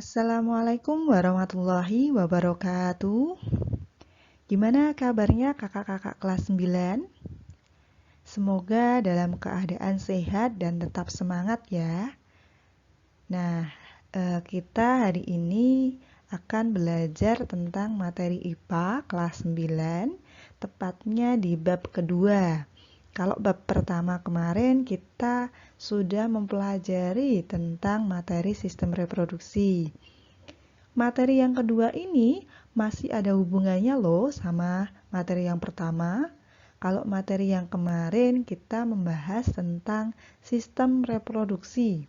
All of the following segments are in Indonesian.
Assalamualaikum warahmatullahi wabarakatuh. Gimana kabarnya kakak-kakak kelas 9? Semoga dalam keadaan sehat dan tetap semangat ya. Nah, kita hari ini akan belajar tentang materi IPA kelas 9, tepatnya di bab kedua. Kalau bab pertama kemarin kita sudah mempelajari tentang materi sistem reproduksi. Materi yang kedua ini masih ada hubungannya loh sama materi yang pertama. Kalau materi yang kemarin kita membahas tentang sistem reproduksi.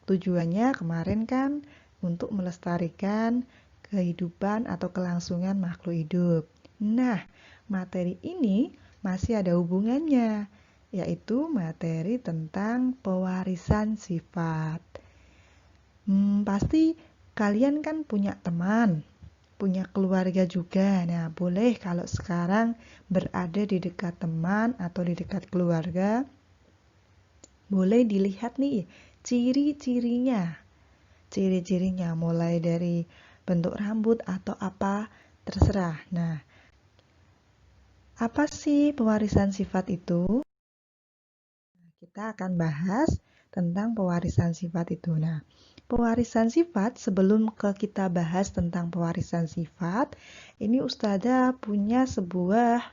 Tujuannya kemarin kan untuk melestarikan kehidupan atau kelangsungan makhluk hidup. Nah, materi ini masih ada hubungannya, yaitu materi tentang pewarisan sifat. Pasti kalian kan punya teman, punya keluarga juga. Nah, boleh kalau sekarang berada di dekat teman atau di dekat keluarga, boleh dilihat nih ciri-cirinya. Ciri-cirinya mulai dari bentuk rambut atau apa, terserah. Nah, apa sih pewarisan sifat itu? Kita akan bahas tentang pewarisan sifat itu. Nah, pewarisan sifat, sebelum kita bahas tentang pewarisan sifat, ini Ustazah punya sebuah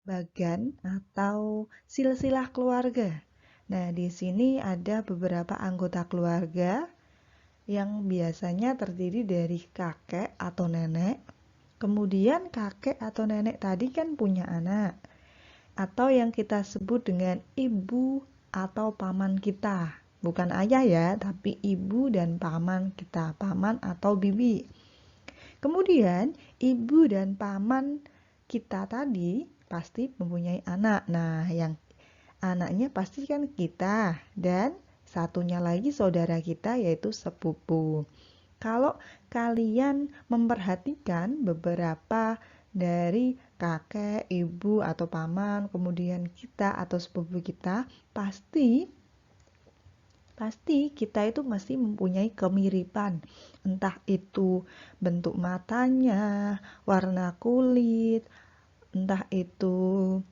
bagan atau silsilah keluarga. Nah, di sini ada beberapa anggota keluarga yang biasanya terdiri dari kakek atau nenek. Kemudian kakek atau nenek tadi kan punya anak, atau yang kita sebut dengan ibu atau paman kita. Bukan ayah ya, tapi ibu dan paman kita, paman atau bibi. Kemudian ibu dan paman kita tadi pasti mempunyai anak. Nah, yang anaknya pasti kan kita, dan satunya lagi saudara kita yaitu sepupu. Kalau kalian memperhatikan beberapa dari kakek, ibu atau paman, kemudian kita atau sepupu kita, pasti kita itu masih mempunyai kemiripan. Entah itu bentuk matanya, warna kulit, entah itu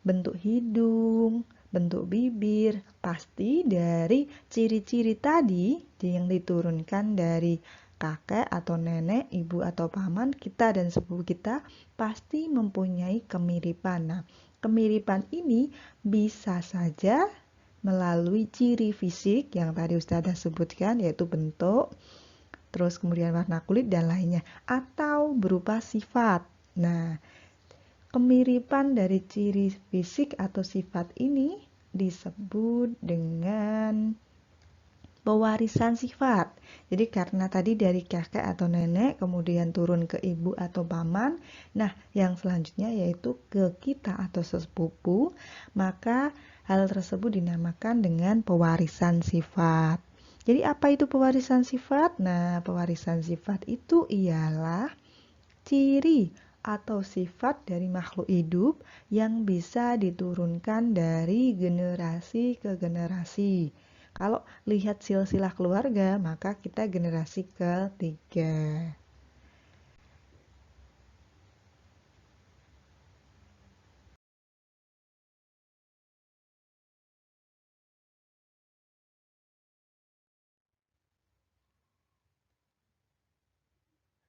bentuk hidung, bentuk bibir. Pasti dari ciri-ciri tadi yang diturunkan dari kakek atau nenek, ibu atau paman kita dan sepupu kita pasti mempunyai kemiripan. Nah, kemiripan ini bisa saja melalui ciri fisik yang tadi Ustazah sebutkan, yaitu bentuk, terus kemudian warna kulit dan lainnya, atau berupa sifat. Nah, kemiripan dari ciri fisik atau sifat ini disebut dengan pewarisan sifat. Jadi karena tadi dari kakek atau nenek kemudian turun ke ibu atau paman, nah yang selanjutnya yaitu ke kita atau sepupu, maka hal tersebut dinamakan dengan pewarisan sifat. Jadi apa itu pewarisan sifat? Nah, pewarisan sifat itu ialah ciri atau sifat dari makhluk hidup yang bisa diturunkan dari generasi ke generasi. Kalau lihat silsilah keluarga, maka kita generasi ketiga.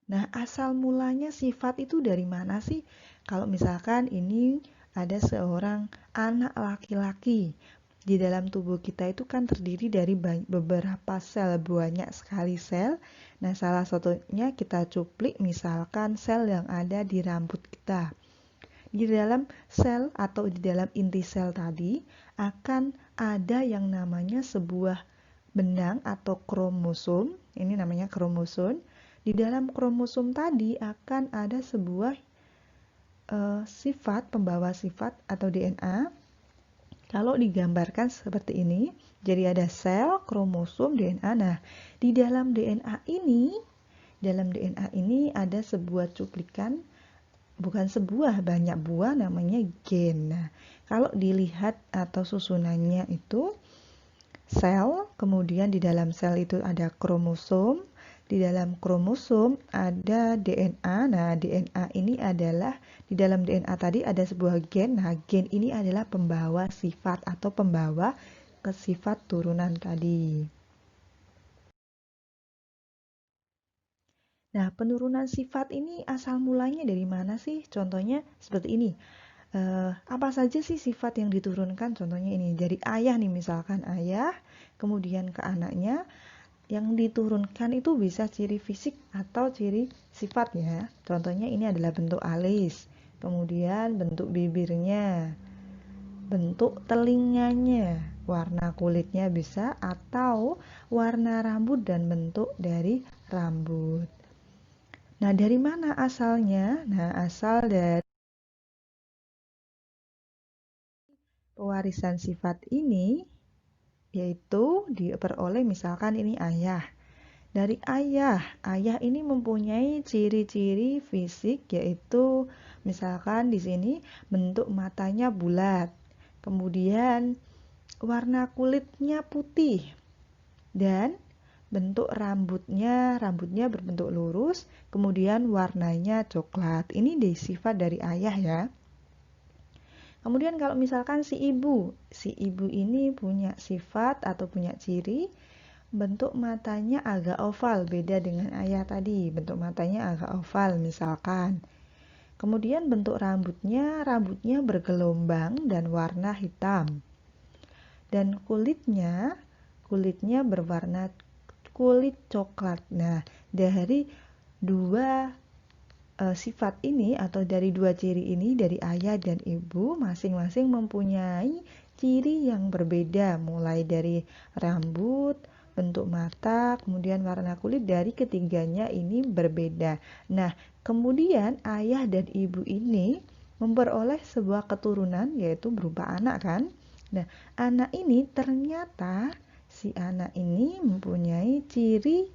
Nah, asal mulanya sifat itu dari mana sih? Kalau misalkan ini ada seorang anak laki-laki, di dalam tubuh kita itu kan terdiri dari beberapa sel, banyak sekali sel. Nah, salah satunya kita cuplik misalkan sel yang ada di rambut kita. Di dalam sel atau di dalam inti sel tadi akan ada yang namanya sebuah benang atau kromosom. Ini namanya kromosom. Di dalam kromosom tadi akan ada sebuah sifat, pembawa sifat atau DNA. Kalau digambarkan seperti ini, jadi ada sel, kromosom, DNA. Nah, di dalam DNA ini ada sebuah cuplikan, bukan sebuah, banyak buah, namanya gen. Nah, kalau dilihat atau susunannya itu sel, kemudian di dalam sel itu ada kromosom, di dalam kromosom ada DNA. Nah, DNA ini adalah, di dalam DNA tadi ada sebuah gen. Nah, gen ini adalah pembawa sifat atau pembawa ke sifat turunan tadi. Nah, penurunan sifat ini asal mulanya dari mana sih? Contohnya seperti ini. Apa saja sih sifat yang diturunkan? Contohnya ini, dari ayah nih, misalkan ayah, kemudian ke anaknya, yang diturunkan itu bisa ciri fisik atau ciri sifat ya. Contohnya ini adalah bentuk alis, kemudian bentuk bibirnya, bentuk telinganya, warna kulitnya bisa, atau warna rambut dan bentuk dari rambut. Nah, dari mana asalnya? Nah, asal dari pewarisan sifat ini yaitu diperoleh, misalkan ini ayah. Dari ayah, ayah ini mempunyai ciri-ciri fisik, yaitu misalkan di sini bentuk matanya bulat, kemudian warna kulitnya putih, dan bentuk rambutnya berbentuk lurus, kemudian warnanya coklat. Ini sifat dari ayah ya. Kemudian kalau misalkan si ibu ini punya sifat atau punya ciri bentuk matanya agak oval, beda dengan ayah tadi, bentuk matanya agak oval misalkan. Kemudian bentuk rambutnya bergelombang dan warna hitam. Dan kulitnya berwarna kulit coklat. Nah, dari dua sifat ini atau dari dua ciri ini, dari ayah dan ibu, masing-masing mempunyai ciri yang berbeda, mulai dari rambut, bentuk mata, kemudian warna kulit, dari ketiganya ini berbeda. Nah, kemudian ayah dan ibu ini memperoleh sebuah keturunan, yaitu berupa anak kan. Nah, anak ini ternyata si anak ini mempunyai ciri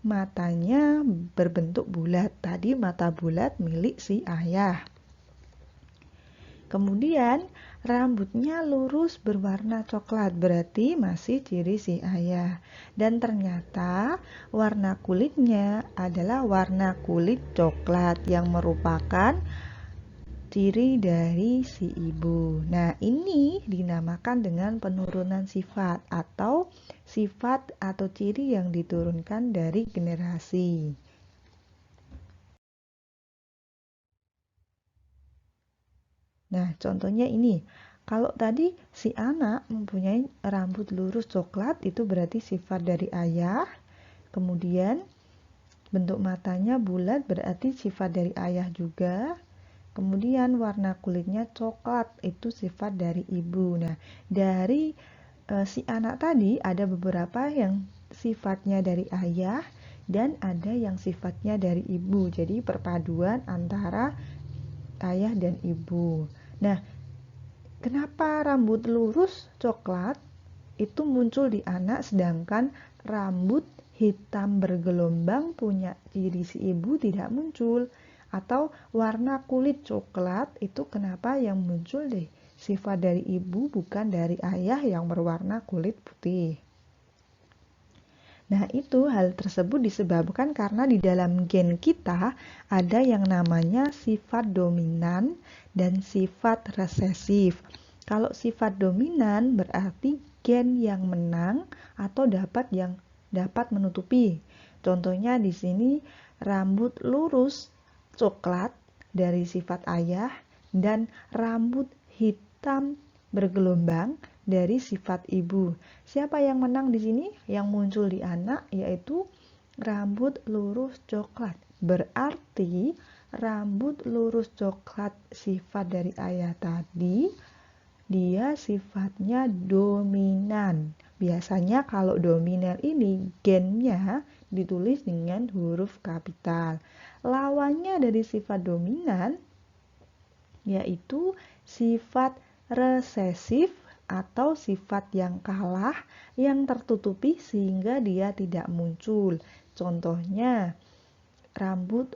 matanya berbentuk bulat. Tadi mata bulat milik si ayah. Kemudian rambutnya lurus berwarna coklat, berarti masih ciri si ayah. Dan ternyata warna kulitnya adalah warna kulit coklat yang merupakan ciri dari si ibu. Nah, ini dinamakan dengan penurunan sifat atau sifat atau ciri yang diturunkan dari generasi. Nah, contohnya ini. Kalau tadi si anak mempunyai rambut lurus coklat, itu berarti sifat dari ayah. Kemudian bentuk matanya bulat berarti sifat dari ayah juga. Kemudian warna kulitnya coklat, itu sifat dari ibu. Nah, dari si anak tadi ada beberapa yang sifatnya dari ayah dan ada yang sifatnya dari ibu. Jadi perpaduan antara ayah dan ibu. Nah, kenapa rambut lurus coklat itu muncul di anak, sedangkan rambut hitam bergelombang punya ciri si ibu tidak muncul? Atau warna kulit coklat itu kenapa yang muncul deh sifat dari ibu bukan dari ayah yang berwarna kulit putih? Nah, itu hal tersebut disebabkan karena di dalam gen kita ada yang namanya sifat dominan dan sifat resesif. Kalau sifat dominan berarti gen yang menang atau dapat menutupi. Contohnya di sini rambut lurus coklat dari sifat ayah dan rambut hitam bergelombang dari sifat ibu. Siapa yang menang di sini? Yang muncul di anak yaitu rambut lurus coklat. Berarti rambut lurus coklat sifat dari ayah tadi, dia sifatnya dominan. Biasanya kalau dominan ini gennya ditulis dengan huruf kapital. Lawannya dari sifat dominan yaitu sifat resesif atau sifat yang kalah, yang tertutupi sehingga dia tidak muncul. Contohnya, rambut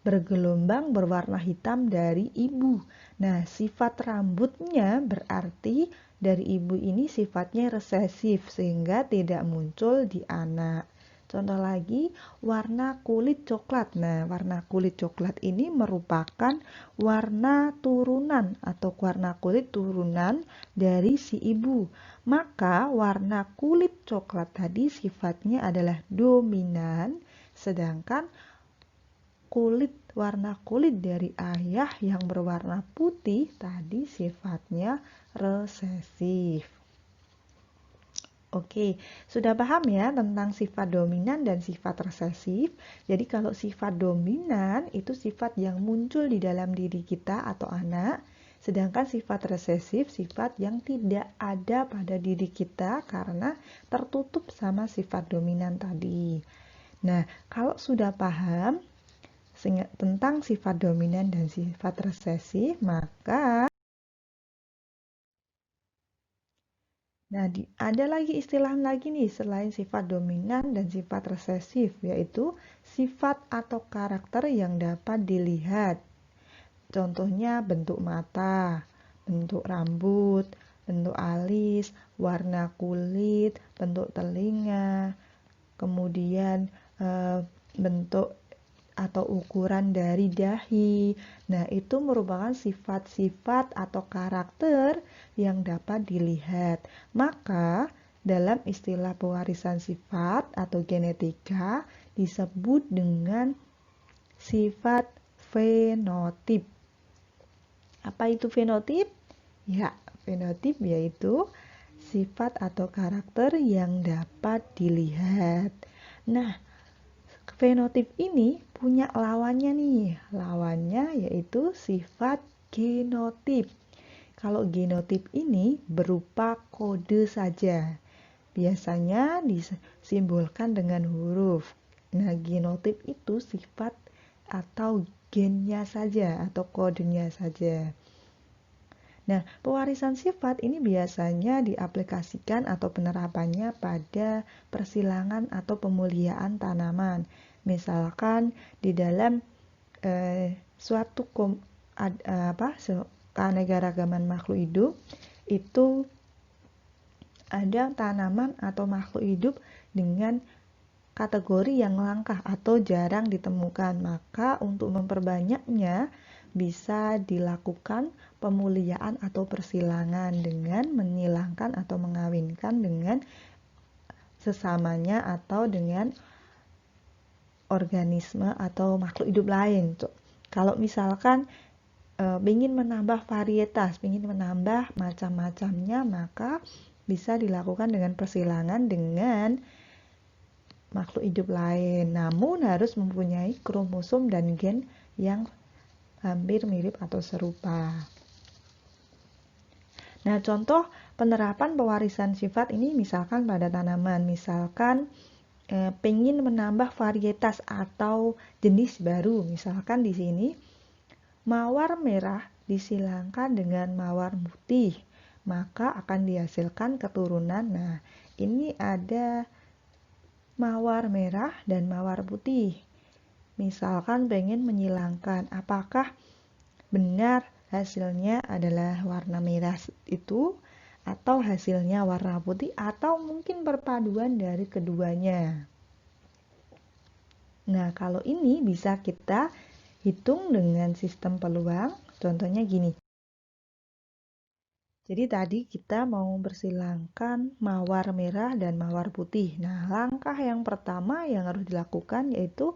bergelombang berwarna hitam dari ibu. Nah, sifat rambutnya berarti dari ibu ini sifatnya resesif sehingga tidak muncul di anak. Contoh lagi, warna kulit coklat. Nah, warna kulit coklat ini merupakan warna turunan atau warna kulit turunan dari si ibu. Maka warna kulit coklat tadi sifatnya adalah dominan, sedangkan warna kulit dari ayah yang berwarna putih tadi sifatnya resesif. Oke, sudah paham ya tentang sifat dominan dan sifat resesif. Jadi kalau sifat dominan itu sifat yang muncul di dalam diri kita atau anak, sedangkan sifat resesif sifat yang tidak ada pada diri kita karena tertutup sama sifat dominan tadi. Nah, kalau sudah paham tentang sifat dominan dan sifat resesif, maka ada lagi istilah lagi nih selain sifat dominan dan sifat resesif, yaitu sifat atau karakter yang dapat dilihat. Contohnya bentuk mata, bentuk rambut, bentuk alis, warna kulit, bentuk telinga, kemudian bentuk atau ukuran dari dahi. Nah, itu merupakan sifat-sifat atau karakter yang dapat dilihat. Maka, dalam istilah pewarisan sifat atau genetika disebut dengan sifat fenotip. Apa itu fenotip? Ya, fenotip yaitu sifat atau karakter yang dapat dilihat. Nah, fenotip ini punya lawannya nih. Lawannya yaitu sifat genotip. Kalau genotip ini berupa kode saja. Biasanya disimbolkan dengan huruf. Nah, genotip itu sifat atau gennya saja atau kodenya saja. Nah, pewarisan sifat ini biasanya diaplikasikan atau penerapannya pada persilangan atau pemuliaan tanaman. Misalkan di dalam suatu keanekaragaman makhluk hidup itu ada tanaman atau makhluk hidup dengan kategori yang langka atau jarang ditemukan. Maka untuk memperbanyaknya bisa dilakukan pemuliaan atau persilangan dengan menyilangkan atau mengawinkan dengan sesamanya atau dengan organisme atau makhluk hidup lain. Kalau misalkan ingin menambah varietas, ingin menambah macam-macamnya, maka bisa dilakukan dengan persilangan dengan makhluk hidup lain. Namun harus mempunyai kromosom dan gen yang hampir mirip atau serupa. Nah, contoh penerapan pewarisan sifat ini misalkan pada tanaman, misalkan pengen menambah varietas atau jenis baru. Misalkan di sini mawar merah disilangkan dengan mawar putih, maka akan dihasilkan keturunan. Nah, ini ada mawar merah dan mawar putih. Misalkan pengen menyilangkan, apakah benar hasilnya adalah warna merah itu atau hasilnya warna putih atau mungkin perpaduan dari keduanya. Nah, kalau ini bisa kita hitung dengan sistem peluang. Contohnya gini. Jadi tadi kita mau bersilangkan mawar merah dan mawar putih. Nah, langkah yang pertama yang harus dilakukan yaitu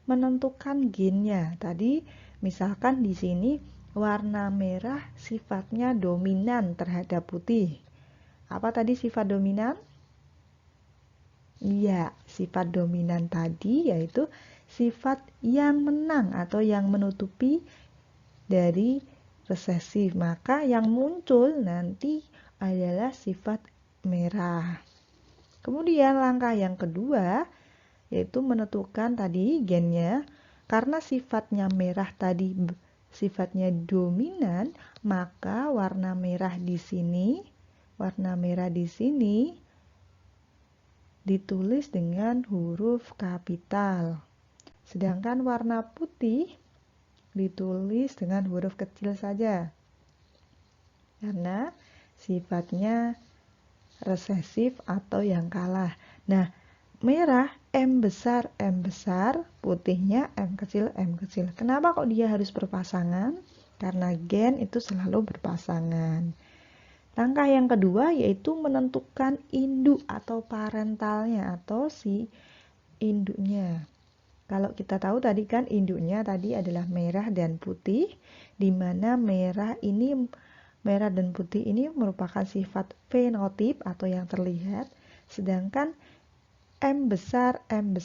menentukan gennya. Tadi misalkan di sini warna merah sifatnya dominan terhadap putih. Apa tadi sifat dominan? Iya, sifat dominan tadi yaitu sifat yang menang atau yang menutupi dari resesif. Maka yang muncul nanti adalah sifat merah. Kemudian langkah yang kedua yaitu menentukan tadi gennya. Karena sifatnya merah tadi sifatnya dominan, maka warna merah di sini ditulis dengan huruf kapital. Sedangkan warna putih ditulis dengan huruf kecil saja. Karena sifatnya resesif atau yang kalah. Nah, merah M besar, putihnya M kecil. Kenapa kok dia harus berpasangan? Karena gen itu selalu berpasangan. Langkah yang kedua yaitu menentukan induk atau parentalnya atau si induknya. Kalau kita tahu tadi kan induknya tadi adalah merah dan putih, di mana merah dan putih ini merupakan sifat fenotip atau yang terlihat, sedangkan M besar, M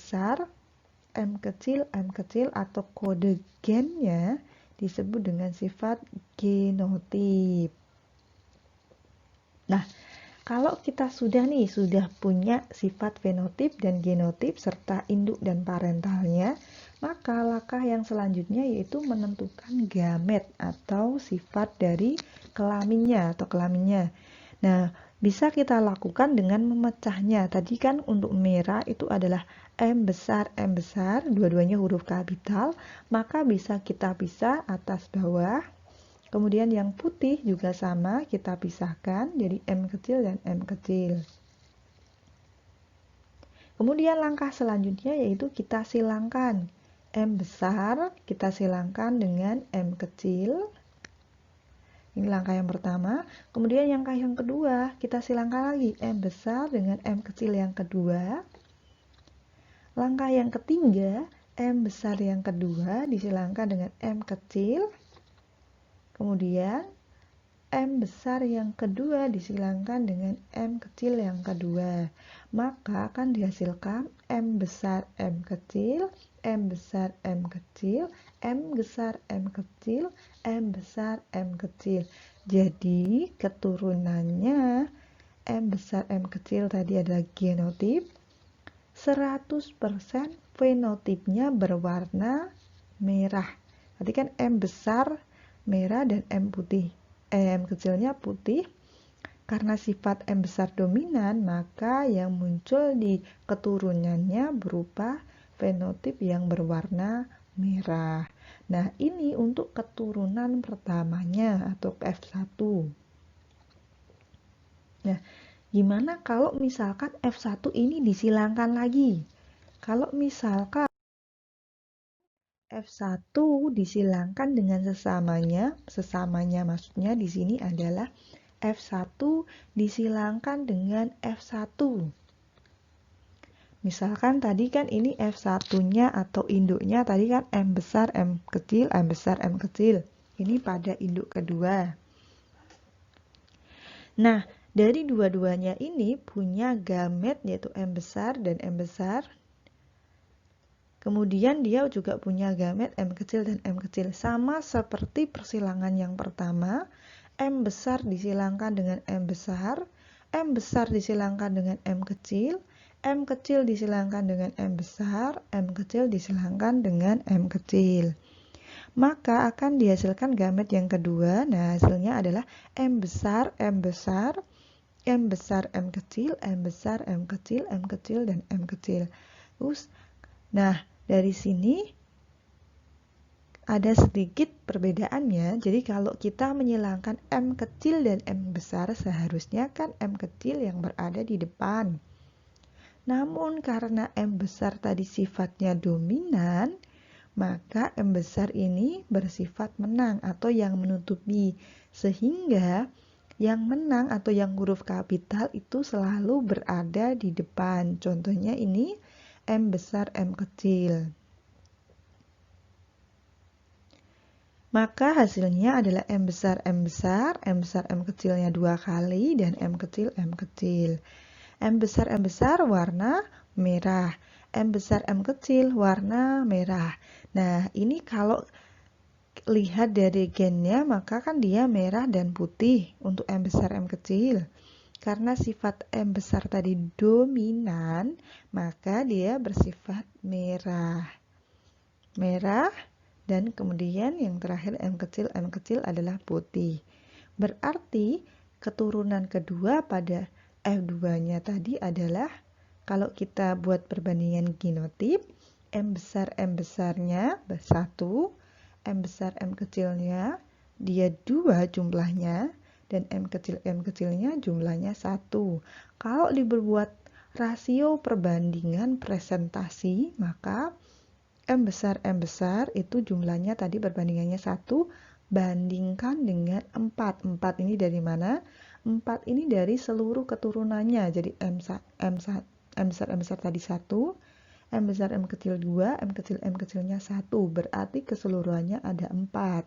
kecil atau kode gennya disebut dengan sifat genotip. Nah, kalau kita sudah punya sifat fenotip dan genotip serta induk dan parentalnya, maka langkah yang selanjutnya yaitu menentukan gamet atau sifat dari kelaminnya. Nah, bisa kita lakukan dengan memecahnya. Tadi kan untuk merah itu adalah M besar, dua-duanya huruf kapital, maka bisa kita pisah atas bawah. Kemudian yang putih juga sama, kita pisahkan jadi M kecil dan M kecil. Kemudian langkah selanjutnya yaitu kita silangkan. M besar kita silangkan dengan M kecil. Ini langkah yang pertama. Kemudian langkah yang kedua, kita silangkan lagi M besar dengan M kecil yang kedua. Langkah yang ketiga, M besar yang kedua disilangkan dengan M kecil. Kemudian M besar yang kedua disilangkan dengan M kecil yang kedua. Maka akan dihasilkan M besar M kecil, M besar M kecil, M besar M kecil, M besar M kecil. Jadi keturunannya M besar M kecil tadi adalah genotip. 100% fenotipnya berwarna merah. Tadi kan M besar merah dan M kecilnya putih. Karena sifat M besar dominan, maka yang muncul di keturunannya berupa fenotip yang berwarna merah. Nah, ini untuk keturunan pertamanya atau F1. Nah, gimana kalau misalkan F1 ini disilangkan lagi? Kalau misalkan F1 disilangkan dengan sesamanya maksudnya di sini adalah F1 disilangkan dengan F1. Misalkan tadi kan ini F1-nya atau induknya tadi kan M besar, M kecil, M besar, M kecil. Ini pada induk kedua. Nah, dari dua-duanya ini punya gamet yaitu M besar dan M besar. Kemudian dia juga punya gamet M kecil dan M kecil. Sama seperti persilangan yang pertama, M besar disilangkan dengan M besar disilangkan dengan M kecil disilangkan dengan M besar, M kecil disilangkan dengan M kecil. Maka akan dihasilkan gamet yang kedua. Nah, hasilnya adalah M besar, M besar, M besar, M kecil, M besar, M kecil, M kecil, dan M kecil. Nah, dari sini ada sedikit perbedaannya. Jadi kalau kita menyilangkan M kecil dan M besar, seharusnya kan M kecil yang berada di depan. Namun karena M besar tadi sifatnya dominan, maka M besar ini bersifat menang atau yang menutupi. Sehingga yang menang atau yang huruf kapital itu selalu berada di depan. Contohnya ini M besar M kecil. Maka hasilnya adalah M besar M kecilnya 2 kali dan M kecil. M besar warna merah, M besar M kecil warna merah. Nah, ini kalau lihat dari gennya maka kan dia merah dan putih untuk M besar M kecil. Karena sifat M besar tadi dominan, maka dia bersifat merah. Dan kemudian yang terakhir M kecil adalah putih. Berarti keturunan kedua pada F2-nya tadi adalah kalau kita buat perbandingan genotip, M besarnya 1, M besar M kecilnya dia 2 jumlahnya, dan M kecilnya jumlahnya 1. Kalau dibuat rasio perbandingan presentasi, maka M besar itu jumlahnya tadi perbandingannya 1, bandingkan dengan 4. 4 ini dari mana? 4 ini dari seluruh keturunannya. Jadi M besar tadi 1, M besar M kecil 2, M kecilnya 1. Berarti keseluruhannya ada 4.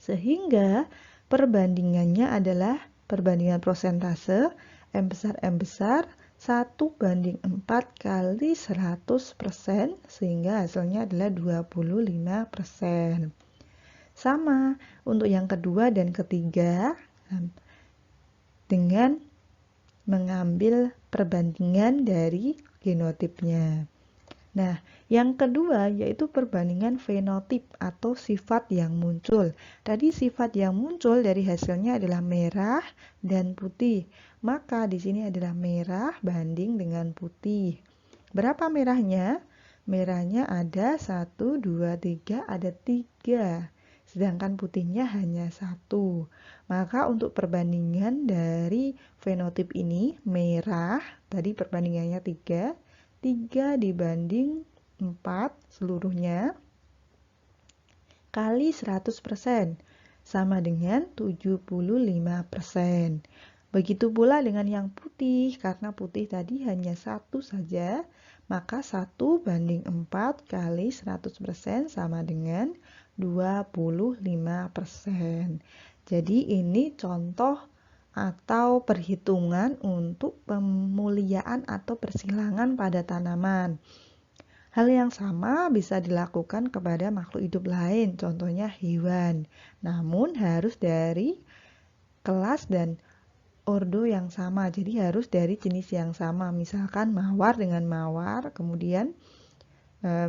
Sehingga perbandingannya adalah perbandingan persentase M besar 1:4 kali 100%, sehingga hasilnya adalah 25%. Sama untuk yang kedua dan ketiga dengan mengambil perbandingan dari genotipnya. Nah, yang kedua yaitu perbandingan fenotip atau sifat yang muncul. Tadi sifat yang muncul dari hasilnya adalah merah dan putih. Maka di sini adalah merah banding dengan putih. Berapa merahnya? Merahnya ada 1, 2, 3, ada 3. Sedangkan putihnya hanya 1. Maka untuk perbandingan dari fenotip ini, merah, tadi perbandingannya 3 dibanding 4 seluruhnya kali 100% sama dengan 75%. Begitu pula dengan yang putih, karena putih tadi hanya 1 saja, maka 1:4 kali 100% sama dengan 25%. Jadi ini contoh atau perhitungan untuk pemuliaan atau persilangan pada tanaman. Hal yang sama bisa dilakukan kepada makhluk hidup lain, contohnya hewan. Namun harus dari kelas dan ordo yang sama, jadi harus dari jenis yang sama. Misalkan mawar dengan mawar, kemudian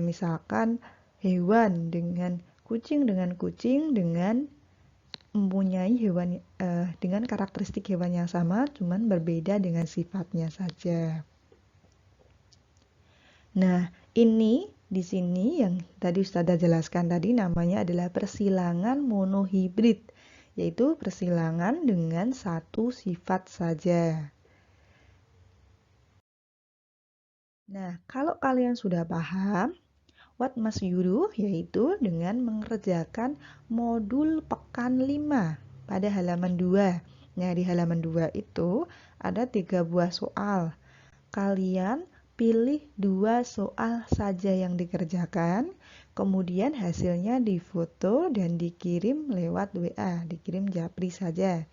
misalkan hewan dengan kucing dengan mempunyai hewan dengan karakteristik hewan yang sama, cuman berbeda dengan sifatnya saja. Nah, ini di sini yang tadi Ustazah jelaskan tadi namanya adalah persilangan monohibrid, yaitu persilangan dengan satu sifat saja. Nah, kalau kalian sudah paham, what must you do? Yaitu dengan mengerjakan modul pekan 5 pada halaman 2. Nah, di halaman 2 itu ada 3 buah soal. Kalian pilih 2 soal saja yang dikerjakan, kemudian hasilnya difoto dan dikirim lewat WA, dikirim japri saja.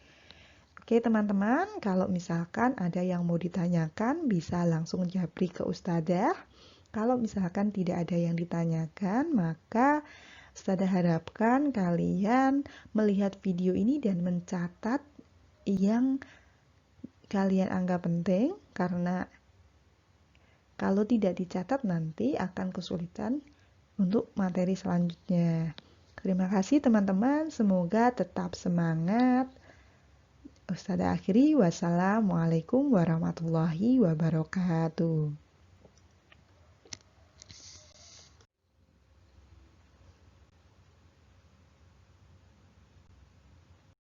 Oke teman-teman, kalau misalkan ada yang mau ditanyakan bisa langsung japri ke Ustazah. Kalau misalkan tidak ada yang ditanyakan, maka Ustazah harapkan kalian melihat video ini dan mencatat yang kalian anggap penting, karena kalau tidak dicatat nanti akan kesulitan untuk materi selanjutnya. Terima kasih teman-teman, semoga tetap semangat. Ustazah akhiri, wassalamualaikum warahmatullahi wabarakatuh.